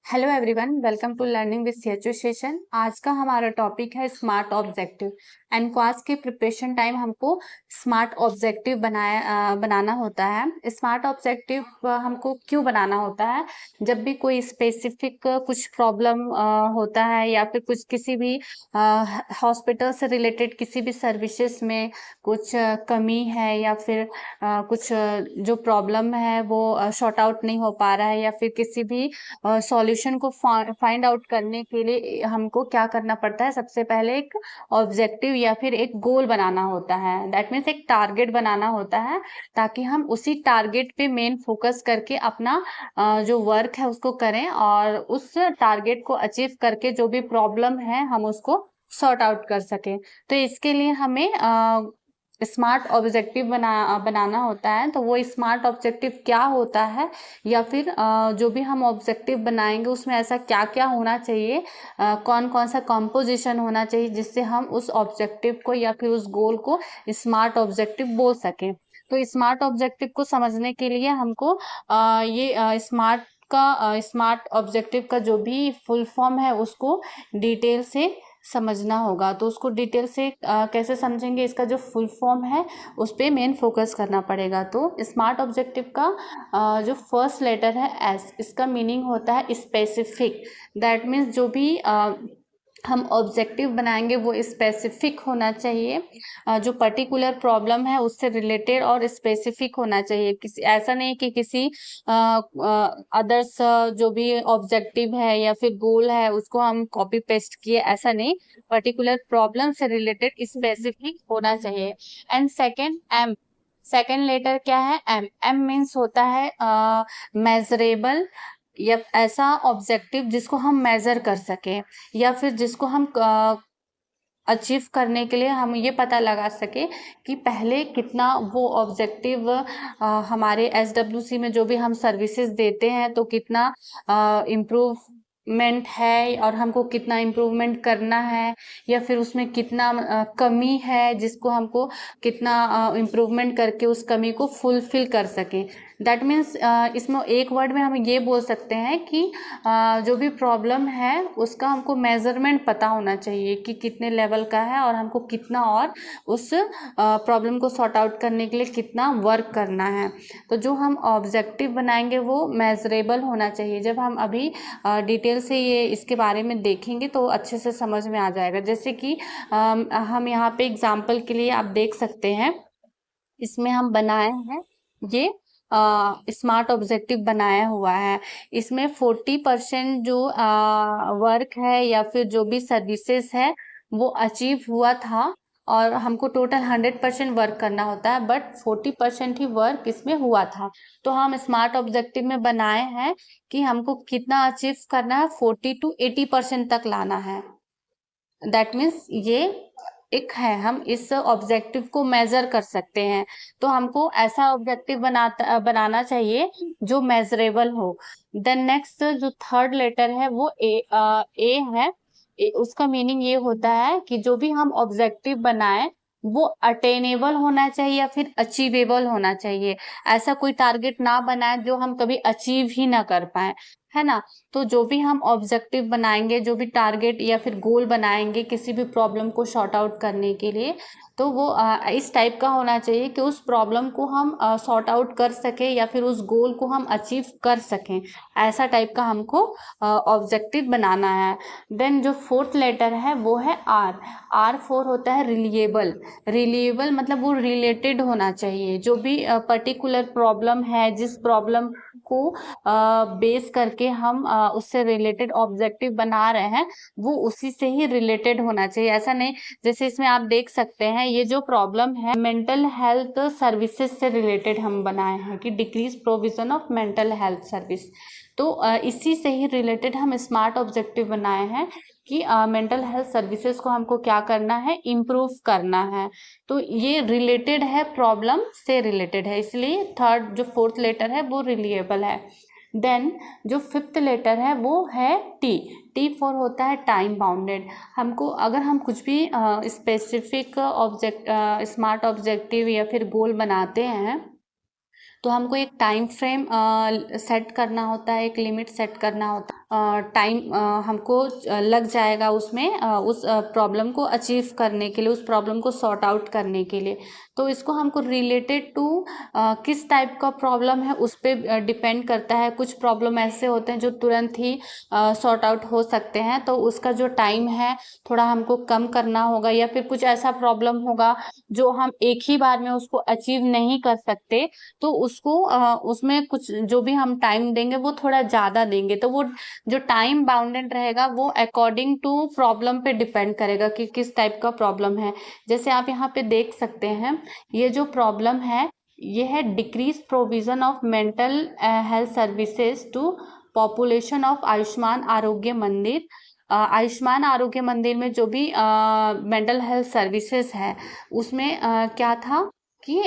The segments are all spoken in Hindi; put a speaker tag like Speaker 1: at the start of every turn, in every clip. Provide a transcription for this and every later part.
Speaker 1: Hello everyone, welcome to learning with CHO session. आज का हमारा टॉपिक है स्मार्ट ऑब्जेक्टिव। एंड क्वाज के प्रिपरेशन टाइम हमको स्मार्ट ऑब्जेक्टिव बनाना होता है। स्मार्ट ऑब्जेक्टिव हमको क्यों बनाना होता है? जब भी कोई स्पेसिफिक कुछ प्रॉब्लम होता है या फिर कुछ किसी भी हॉस्पिटल से रिलेटेड किसी भी सर्विसेज में कुछ कमी है या फिर कुछ जो प्रॉब्लम है वो शॉर्ट आउट नहीं हो पा रहा है या फिर किसी भी सॉल्यूशन को फाइंड आउट करने के लिए हमको क्या करना पड़ता है? सबसे पहले एक ऑब्जेक्टिव या फिर एक गोल बनाना होता है। दैट मीन्स एक टारगेट बनाना होता है, ताकि हम उसी टारगेट पे मेन फोकस करके अपना जो वर्क है उसको करें और उस टारगेट को अचीव करके जो भी प्रॉब्लम है हम उसको सॉर्ट आउट कर सकें। तो इसके लिए हमें स्मार्ट ऑब्जेक्टिव बनाना होता है। तो वो स्मार्ट ऑब्जेक्टिव क्या होता है या फिर जो भी हम ऑब्जेक्टिव बनाएंगे उसमें ऐसा क्या क्या होना चाहिए, कौन कौन सा कंपोजिशन होना चाहिए जिससे हम उस ऑब्जेक्टिव को या फिर उस गोल को स्मार्ट ऑब्जेक्टिव बोल सकें। तो स्मार्ट ऑब्जेक्टिव को समझने के लिए हमको ये स्मार्ट ऑब्जेक्टिव का जो भी फुल फॉर्म है उसको डिटेल से समझना होगा। तो उसको डिटेल से कैसे समझेंगे? इसका जो फुल फॉर्म है उस पर मेन फोकस करना पड़ेगा। तो स्मार्ट ऑब्जेक्टिव का जो फर्स्ट लेटर है एस, इसका मीनिंग होता है स्पेसिफिक। दैट मीन्स जो भी हम ऑब्जेक्टिव बनाएंगे वो स्पेसिफिक होना चाहिए, जो पर्टिकुलर प्रॉब्लम है उससे रिलेटेड और स्पेसिफिक होना चाहिए। किसी ऐसा नहीं कि किसी अदर्स जो भी ऑब्जेक्टिव है या फिर गोल है उसको हम कॉपी पेस्ट किए, ऐसा नहीं। पर्टिकुलर प्रॉब्लम से रिलेटेड स्पेसिफिक होना चाहिए। And second M, second letter क्या है? एम। एम मीन्स होता है मेजरेबल, या ऐसा ऑब्जेक्टिव जिसको हम मेजर कर सकें या फिर जिसको हम अचीव करने के लिए हम ये पता लगा सके कि पहले कितना वो ऑब्जेक्टिव हमारे SWC में जो भी हम सर्विसेज देते हैं तो कितना इम्प्रूवमेंट है और हमको कितना इम्प्रूवमेंट करना है, या फिर उसमें कितना कमी है जिसको हमको कितना इम्प्रूवमेंट करके उस कमी को फुलफिल कर सकें। दैट मीन्स इसमें एक वर्ड में हम ये बोल सकते हैं कि जो भी प्रॉब्लम है उसका हमको मेजरमेंट पता होना चाहिए कि कितने लेवल का है और हमको कितना और उस प्रॉब्लम को सॉर्ट आउट करने के लिए कितना वर्क करना है। तो जो हम ऑब्जेक्टिव बनाएंगे वो मेजरेबल होना चाहिए। जब हम अभी डिटेल से ये इसके बारे में देखेंगे तो अच्छे से समझ में आ जाएगा। जैसे कि हम यहाँ पे एग्जाम्पल के लिए आप देख सकते हैं, इसमें हम बनाए हैं ये स्मार्ट ऑब्जेक्टिव बनाया हुआ है। इसमें 40% जो वर्क है या फिर जो भी सर्विसेज है वो अचीव हुआ था और हमको टोटल 100% वर्क करना होता है, बट 40% ही वर्क इसमें हुआ था। तो हम स्मार्ट ऑब्जेक्टिव में बनाए हैं कि हमको कितना अचीव करना है, 40 to 80% तक लाना है। दैट मीन्स ये एक है, हम इस ऑब्जेक्टिव को मेजर कर सकते हैं। तो हमको ऐसा ऑब्जेक्टिव बनाना चाहिए जो मेजरेबल हो। देन नेक्स्ट जो थर्ड लेटर है वो ए है। उसका मीनिंग ये होता है कि जो भी हम ऑब्जेक्टिव बनाए वो अटेनेबल होना चाहिए या फिर अचीवेबल होना चाहिए। ऐसा कोई टारगेट ना बनाए जो हम कभी अचीव ही ना कर पाए, है ना। तो जो भी हम ऑब्जेक्टिव बनाएंगे, जो भी टारगेट या फिर गोल बनाएंगे किसी भी प्रॉब्लम को सॉर्ट आउट करने के लिए, तो वो इस टाइप का होना चाहिए कि उस प्रॉब्लम को हम सॉर्ट आउट कर सकें या फिर उस गोल को हम अचीव कर सकें। ऐसा टाइप का हमको ऑब्जेक्टिव बनाना है। देन जो फोर्थ लेटर है वो है आर। आर फोर होता है रिलिएबल। रिलिएबल मतलब वो रिलेटेड होना चाहिए। जो भी पर्टिकुलर प्रॉब्लम है, जिस प्रॉब्लम को बेस करके हम उससे रिलेटेड ऑब्जेक्टिव बना रहे हैं वो उसी से ही रिलेटेड होना चाहिए। ऐसा नहीं, जैसे इसमें आप देख सकते हैं ये जो प्रॉब्लम है मेंटल हेल्थ सर्विसेज से रिलेटेड हम बनाए हैं कि decrease provision of mental health service. तो इसी से ही रिलेटेड हम स्मार्ट ऑब्जेक्टिव बनाए हैं कि मेंटल हेल्थ सर्विसेज को हमको क्या करना है, इम्प्रूव करना है। तो ये रिलेटेड है, प्रॉब्लम से रिलेटेड है, इसलिए थर्ड जो फोर्थ लेटर है वो रिलिएबल है। देन जो फिफ्थ लेटर है वो है टी। टी फॉर होता है टाइम बाउंडेड। हमको अगर हम कुछ भी स्पेसिफिक स्मार्ट ऑब्जेक्टिव या फिर गोल बनाते हैं तो हमको एक टाइम फ्रेम सेट करना होता है, एक लिमिट सेट करना होता है। टाइम हमको लग जाएगा उसमें, उस प्रॉब्लम को अचीव करने के लिए, उस प्रॉब्लम को सॉर्ट आउट करने के लिए। तो इसको हमको रिलेटेड टू किस टाइप का प्रॉब्लम है उस पर डिपेंड करता है। कुछ प्रॉब्लम ऐसे होते हैं जो तुरंत ही सॉर्ट आउट हो सकते हैं, तो उसका जो टाइम है थोड़ा हमको कम करना होगा। या फिर कुछ ऐसा प्रॉब्लम होगा जो हम एक ही बार में उसको अचीव नहीं कर सकते, तो उसको उसमें कुछ जो भी हम टाइम देंगे वो थोड़ा ज़्यादा देंगे। तो वो जो टाइम बाउंडेड रहेगा वो अकॉर्डिंग टू प्रॉब्लम पे डिपेंड करेगा कि किस टाइप का प्रॉब्लम है। जैसे आप यहाँ पे देख सकते हैं, ये जो प्रॉब्लम है ये है decrease provision of mental health services to population of Ayushman Arogya Mandir. Ayushman Arogya मंदिर में जो भी मेंटल हेल्थ सर्विसेज है उसमें क्या था कि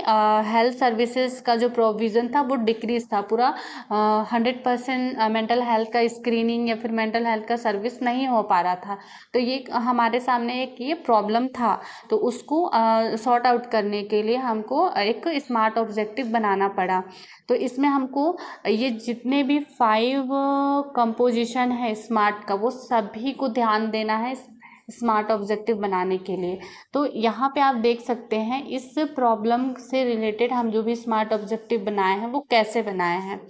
Speaker 1: हेल्थ सर्विसेज का जो प्रोविज़न था वो डिक्रीज था पूरा। 100% मेंटल हेल्थ का स्क्रीनिंग या फिर मेंटल हेल्थ का सर्विस नहीं हो पा रहा था। तो ये हमारे सामने एक ये प्रॉब्लम था। तो उसको सॉर्ट आउट करने के लिए हमको एक स्मार्ट ऑब्जेक्टिव बनाना पड़ा। तो इसमें हमको ये जितने भी 5 कंपोजिशन है स्मार्ट का, वो सभी को ध्यान देना है स्मार्ट ऑब्जेक्टिव बनाने के लिए। तो यहाँ पे आप देख सकते हैं इस प्रॉब्लम से रिलेटेड हम जो भी स्मार्ट ऑब्जेक्टिव बनाए हैं वो कैसे बनाए हैं।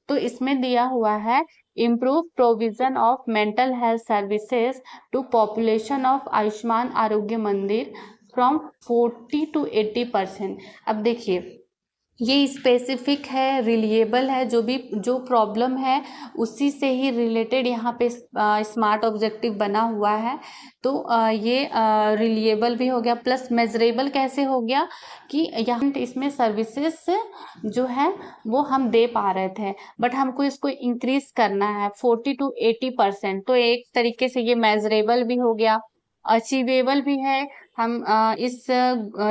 Speaker 1: तो इसमें दिया हुआ है improve provision of mental health services to population of Ayushman Arogya Mandir from 40 to 80%। अब देखिए ये स्पेसिफिक है, रिलिएबल है, जो प्रॉब्लम है उसी से ही रिलेटेड यहाँ पे स्मार्ट ऑब्जेक्टिव बना हुआ है। तो ये रिलिएबल भी हो गया, प्लस मेजरेबल कैसे हो गया कि यहाँ इसमें सर्विसेज जो है वो हम दे पा रहे थे, बट हमको इसको इंक्रीज करना है 40 to 80%। तो एक तरीके से ये मेजरेबल भी हो गया, अचीवेबल भी है। हम इस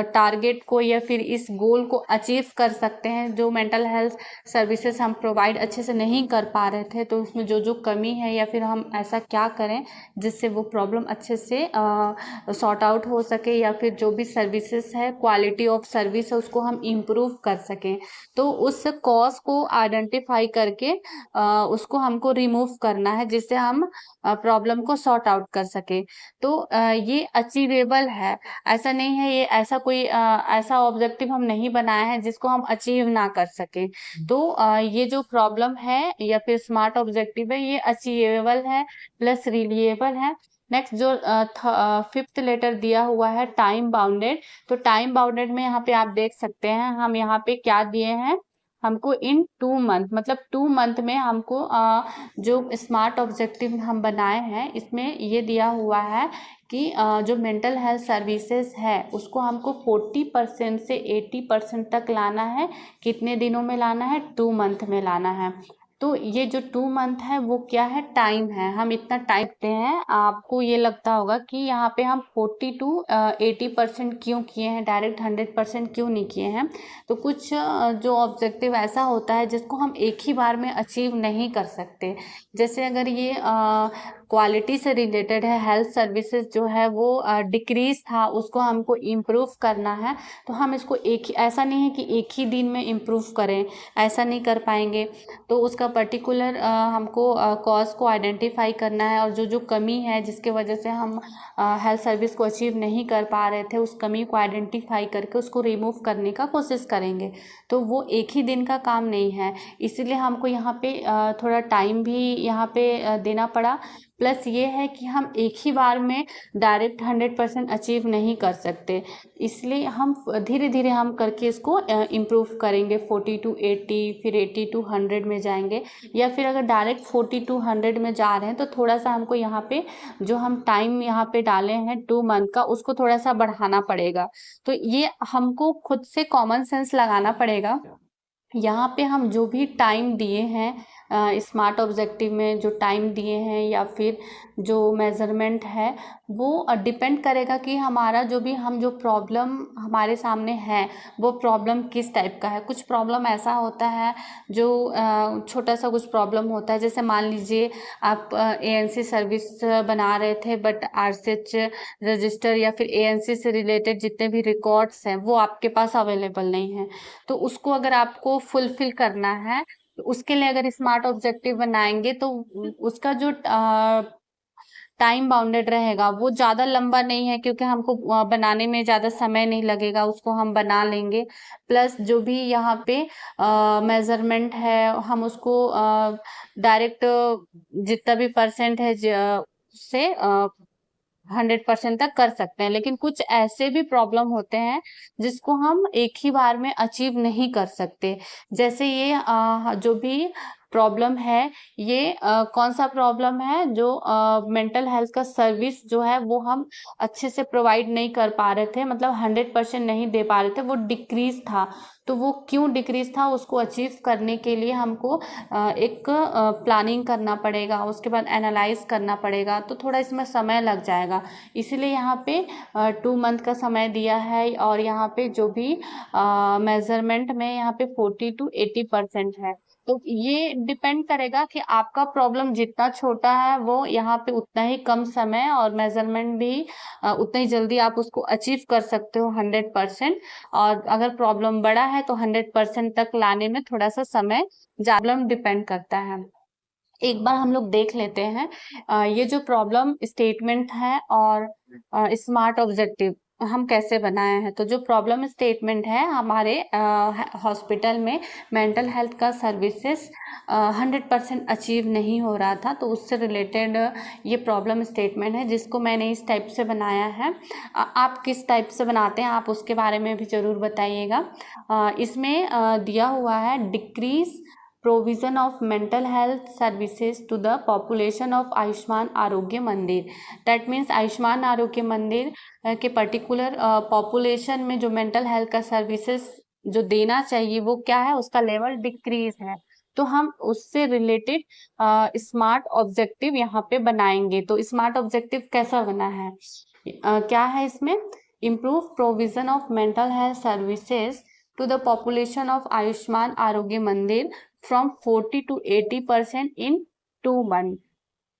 Speaker 1: टारगेट को या फिर इस गोल को अचीव कर सकते हैं। जो मेंटल हेल्थ सर्विसेज हम प्रोवाइड अच्छे से नहीं कर पा रहे थे, तो उसमें जो जो कमी है या फिर हम ऐसा क्या करें जिससे वो प्रॉब्लम अच्छे से सॉर्ट आउट हो सके, या फिर जो भी सर्विसेज है, क्वालिटी ऑफ सर्विस है, उसको हम इम्प्रूव कर सकें। तो उस कॉज को आइडेंटिफाई करके उसको हमको रिमूव करना है, जिससे हम प्रॉब्लम को सॉर्ट आउट कर सकें। तो ये अचीवेबल है, ऐसा नहीं है ये ऐसा कोई ऐसा ऑब्जेक्टिव हम नहीं बनाए हैं जिसको हम अचीव ना कर सके। तो ये जो प्रॉब्लम है या फिर स्मार्ट ऑब्जेक्टिव है ये अचीवेबल है प्लस रिलिएबल है। नेक्स्ट जो 5th लेटर दिया हुआ है टाइम बाउंडेड। तो टाइम बाउंडेड में यहाँ पे आप देख सकते हैं हम यहाँ पे क्या दिए हैं, हमको इन 2 मंथ, मतलब 2 मंथ में हमको जो स्मार्ट ऑब्जेक्टिव हम बनाए हैं इसमें ये दिया हुआ है कि जो मेंटल हेल्थ सर्विसेज है उसको हमको 40% से 80% तक लाना है। कितने दिनों में लाना है? 2 मंथ में लाना है। तो ये जो 2 मंथ है वो क्या है? टाइम है। हम इतना टाइम देते हैं। आपको ये लगता होगा कि यहाँ पे हम 40 to 80% क्यों किए हैं, डायरेक्ट 100% क्यों नहीं किए हैं। तो कुछ जो ऑब्जेक्टिव ऐसा होता है जिसको हम एक ही बार में अचीव नहीं कर सकते। जैसे अगर ये क्वालिटी से रिलेटेड है, हेल्थ सर्विसेज जो है वो डिक्रीज था, उसको हमको इम्प्रूव करना है। तो हम इसको ऐसा नहीं है कि एक ही दिन में इम्प्रूव करें, ऐसा नहीं कर पाएंगे। तो उसका पर्टिकुलर हमको कॉज को आइडेंटिफाई करना है, और जो जो कमी है जिसके वजह से हम हेल्थ सर्विस को अचीव नहीं कर पा रहे थे, उस कमी को आइडेंटिफाई करके उसको रिमूव करने का कोशिश करेंगे। तो वो एक ही दिन का काम नहीं है, इसीलिए हमको यहाँ पे थोड़ा टाइम भी यहाँ पे देना पड़ा। प्लस ये है कि हम एक ही बार में डायरेक्ट 100% अचीव नहीं कर सकते, इसलिए हम धीरे धीरे हम करके इसको इम्प्रूव करेंगे। 40 to 80, फिर 80 to 100 में जाएंगे, या फिर अगर डायरेक्ट 40 to 100 में जा रहे हैं तो थोड़ा सा हमको यहाँ पे जो हम टाइम यहाँ पे डाले हैं 2 मंथ का, उसको थोड़ा सा बढ़ाना पड़ेगा। तो ये हमको खुद से कॉमन सेंस लगाना पड़ेगा। यहाँ पे हम जो भी टाइम दिए हैं स्मार्ट ऑब्जेक्टिव में जो टाइम दिए हैं या फिर जो मेज़रमेंट है, वो डिपेंड करेगा कि हमारा जो प्रॉब्लम हमारे सामने है वो प्रॉब्लम किस टाइप का है। कुछ प्रॉब्लम ऐसा होता है जो छोटा सा कुछ प्रॉब्लम होता है, जैसे मान लीजिए आप एएनसी सर्विस बना रहे थे, बट आरसीएच रजिस्टर या फिर एएनसी से रिलेटेड जितने भी रिकॉर्ड्स हैं वो आपके पास अवेलेबल नहीं है। तो उसको अगर आपको फुलफिल करना है तो उसके लिए अगर स्मार्ट ऑब्जेक्टिव बनाएंगे तो उसका जो टाइम बाउंडेड रहेगा वो ज़्यादा लंबा नहीं है, क्योंकि हमको बनाने में ज़्यादा समय नहीं लगेगा, उसको हम बना लेंगे। प्लस जो भी यहाँ पे मेजरमेंट है हम उसको डायरेक्ट जितना भी परसेंट है से 100% तक कर सकते हैं। लेकिन कुछ ऐसे भी प्रॉब्लम होते हैं जिसको हम एक ही बार में अचीव नहीं कर सकते। जैसे ये जो भी प्रॉब्लम है, ये कौन सा प्रॉब्लम है, जो मेंटल हेल्थ का सर्विस जो है वो हम अच्छे से प्रोवाइड नहीं कर पा रहे थे, मतलब 100% नहीं दे पा रहे थे, वो डिक्रीज था। तो वो क्यों डिक्रीज था, उसको अचीव करने के लिए हमको एक प्लानिंग करना पड़ेगा, उसके बाद एनालाइज करना पड़ेगा, तो थोड़ा इसमें समय लग जाएगा। इसीलिए यहाँ पे 2 मंथ का समय दिया है। और यहाँ पे जो भी मेजरमेंट में यहाँ पे 40 to 80% है। तो ये डिपेंड करेगा कि आपका प्रॉब्लम जितना छोटा है वो यहाँ पे उतना ही कम समय और मेजरमेंट भी उतना ही जल्दी आप उसको अचीव कर सकते हो 100%। और अगर प्रॉब्लम बड़ा है तो 100% तक लाने में थोड़ा सा समय प्रॉब्लम डिपेंड करता है। एक बार हम लोग देख लेते हैं ये जो प्रॉब्लम स्टेटमेंट है और स्मार्ट ऑब्जेक्टिव हम कैसे बनाए हैं। तो जो प्रॉब्लम स्टेटमेंट है, हमारे हॉस्पिटल में मेंटल हेल्थ का सर्विसेज 100% अचीव नहीं हो रहा था, तो उससे रिलेटेड ये प्रॉब्लम स्टेटमेंट है जिसको मैंने इस टाइप से बनाया है। आप किस टाइप से बनाते हैं आप उसके बारे में भी ज़रूर बताइएगा। इसमें दिया हुआ है decrease provision of mental health services to the population of Ayushman Arogya मंदिर। That means आयुष्मान आरोग्य मंदिर के पर्टिकुलर पॉपुलेशन में जो मेंटल हेल्थ का सर्विसेज जो देना चाहिए वो क्या है, उसका लेवल डिक्रीज है। तो हम उससे रिलेटेड स्मार्ट ऑब्जेक्टिव यहाँ पे बनाएंगे। तो स्मार्ट ऑब्जेक्टिव कैसा बना है, क्या है इसमें, improve provision of mental health services to the population of Ayushman Arogya Mandir from 40 to 80% in 2 month.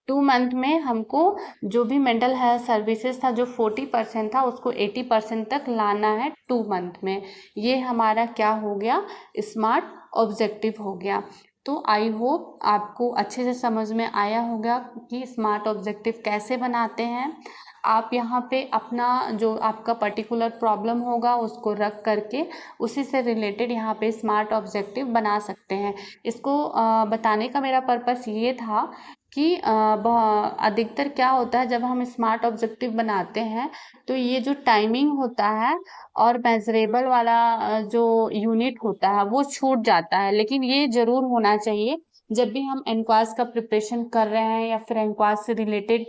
Speaker 1: 2 month में हमको जो भी मेंटल हेल्थ सर्विसेज था जो 40% था उसको 80% तक लाना है 2 मंथ में। ये हमारा क्या हो गया, स्मार्ट ऑब्जेक्टिव हो गया। तो आई होप आपको अच्छे से समझ में आया होगा कि स्मार्ट ऑब्जेक्टिव कैसे बनाते हैं। आप यहाँ पे अपना जो आपका पर्टिकुलर प्रॉब्लम होगा उसको रख करके उसी से रिलेटेड यहाँ पे स्मार्ट ऑब्जेक्टिव बना सकते हैं। इसको बताने का मेरा पर्पस ये था कि अधिकतर क्या होता है जब हम स्मार्ट ऑब्जेक्टिव बनाते हैं तो ये जो टाइमिंग होता है और मेजरेबल वाला जो यूनिट होता है वो छूट जाता है। लेकिन ये जरूर होना चाहिए जब भी हम एनक्वास का प्रिपरेशन कर रहे हैं या फिर एनक्वास से रिलेटेड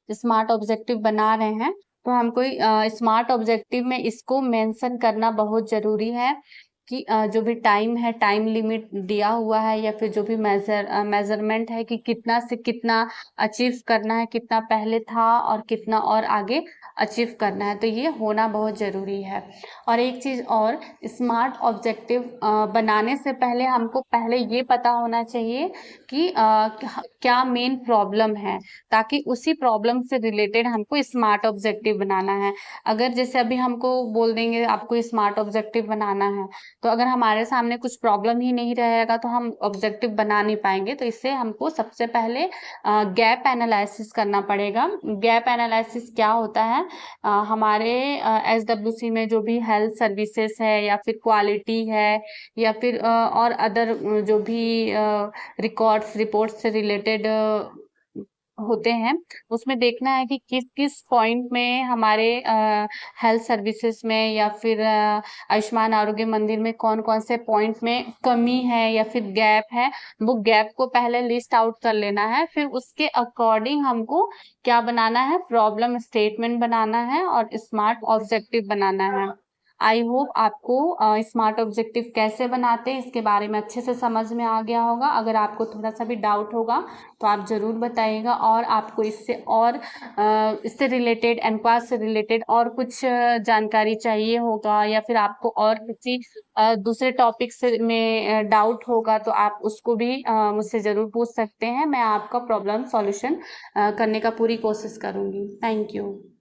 Speaker 1: स्मार्ट ऑब्जेक्टिव बना रहे हैं, तो हमको स्मार्ट ऑब्जेक्टिव में इसको मेंशन करना बहुत ज़रूरी है कि जो भी टाइम है, टाइम लिमिट दिया हुआ है या फिर जो भी मेजरमेंट है कि कितना से कितना अचीव करना है, कितना पहले था और कितना और आगे अचीव करना है, तो ये होना बहुत ज़रूरी है। और एक चीज़ और, स्मार्ट ऑब्जेक्टिव बनाने से पहले हमको पहले ये पता होना चाहिए कि क्या मेन प्रॉब्लम है, ताकि उसी प्रॉब्लम से रिलेटेड हमको स्मार्ट ऑब्जेक्टिव बनाना है। अगर जैसे अभी हमको बोल देंगे आपको स्मार्ट ऑब्जेक्टिव बनाना है, तो अगर हमारे सामने कुछ प्रॉब्लम ही नहीं रहेगा तो हम ऑब्जेक्टिव बना नहीं पाएंगे। तो इससे हमको सबसे पहले गैप एनालिसिस करना पड़ेगा। गैप एनालिसिस क्या होता है, हमारे SWC में जो भी हेल्थ सर्विसेज है या फिर क्वालिटी है या फिर और अदर जो भी रिकॉर्ड्स रिपोर्ट से रिलेटेड होते हैं, उसमें देखना है कि किस किस पॉइंट में हमारे हेल्थ सर्विसेज में या फिर आयुष्मान आरोग्य मंदिर में कौन कौन से पॉइंट में कमी है या फिर गैप है। वो गैप को पहले लिस्ट आउट कर लेना है, फिर उसके अकॉर्डिंग हमको क्या बनाना है, प्रॉब्लम स्टेटमेंट बनाना है और स्मार्ट ऑब्जेक्टिव बनाना है। आई होप आपको स्मार्ट ऑब्जेक्टिव कैसे बनाते हैं इसके बारे में अच्छे से समझ में आ गया होगा। अगर आपको थोड़ा सा भी डाउट होगा तो आप ज़रूर बताइएगा, और आपको इससे और इससे रिलेटेड एनक्वास से रिलेटेड और कुछ जानकारी चाहिए होगा या फिर आपको और किसी दूसरे टॉपिक से में डाउट होगा तो आप उसको भी मुझसे ज़रूर पूछ सकते हैं। मैं आपका प्रॉब्लम सॉल्यूशन करने का पूरी कोशिश करूँगी। Thank you.